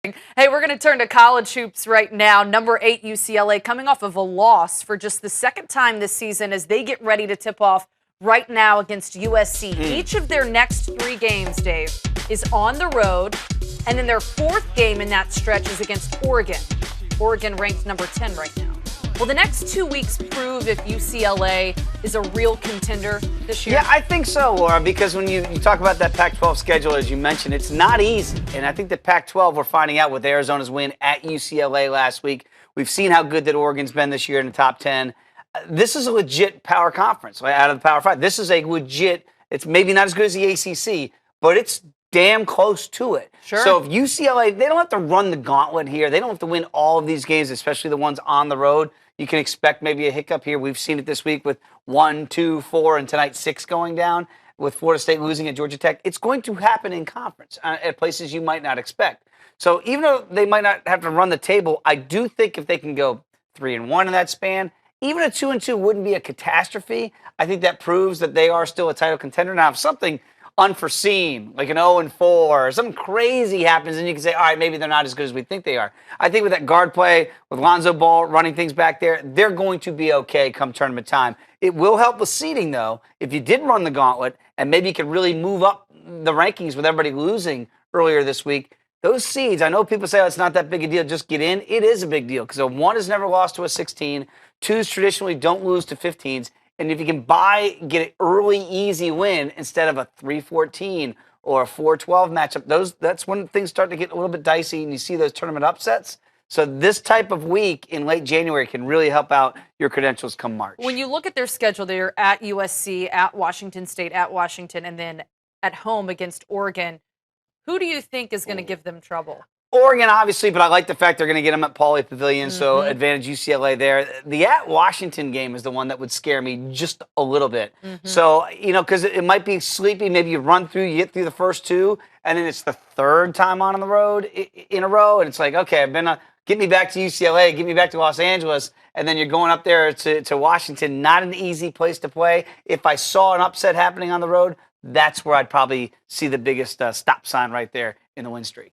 Hey, we're going to turn to college hoops right now. Number 8 UCLA coming off of a loss for just the second time this season as they get ready to tip off right now against USC. Each of their next 3 games, Dave, is on the road, and then their 4th game in that stretch is against Oregon. Oregon ranked number 10 right now. Will the next 2 weeks prove if UCLA is a real contender this year? Yeah, I think so, Laura, because when you talk about that Pac-12 schedule, as you mentioned, it's not easy. And I think the Pac-12, we're finding out with Arizona's win at UCLA last week. We've seen how good that Oregon's been this year in the top 10. This is a legit power conference out of the Power 5. This is a legit, it's maybe not as good as the ACC, but it's damn close to it. Sure. So if UCLA, they don't have to run the gauntlet here. They don't have to win all of these games, especially the ones on the road. You can expect maybe a hiccup here. We've seen it this week with 1, 2, 4, and tonight 6 going down, with Florida State losing at Georgia Tech. It's going to happen in conference at places you might not expect. So even though they might not have to run the table, I do think if they can go 3-1 in that span, even a 2-2 wouldn't be a catastrophe. I think that proves that they are still a title contender. Now, if something unforeseen, like an 0-4, or something crazy happens, and you can say, all right, maybe they're not as good as we think they are. I think with that guard play, with Lonzo Ball running things back there, they're going to be okay come tournament time. It will help with seeding, though, if you did run the gauntlet, and maybe you could really move up the rankings with everybody losing earlier this week. Those seeds, I know people say, oh, it's not that big a deal, just get in. It is a big deal, because a 1 has never lost to a 16. 2s traditionally don't lose to 15s. And if you can get an early, easy win instead of a 3-14 or a 4-12 matchup, that's when things start to get a little bit dicey and you see those tournament upsets. So this type of week in late January can really help out your credentials come March. When you look at their schedule, they're at USC, at Washington State, at Washington, and then at home against Oregon. Who do you think is going to give them trouble? Oregon, obviously, but I like the fact they're going to get them at Pauley Pavilion, so advantage UCLA there. The at Washington game is the one that would scare me just a little bit. So, because it might be sleepy. Maybe you run through, you get through the first 2, and then it's the 3rd time on the road in a row, and it's like, okay, get me back to UCLA, get me back to Los Angeles, and then you're going up there to Washington. Not an easy place to play. If I saw an upset happening on the road, that's where I'd probably see the biggest stop sign right there in the win streak.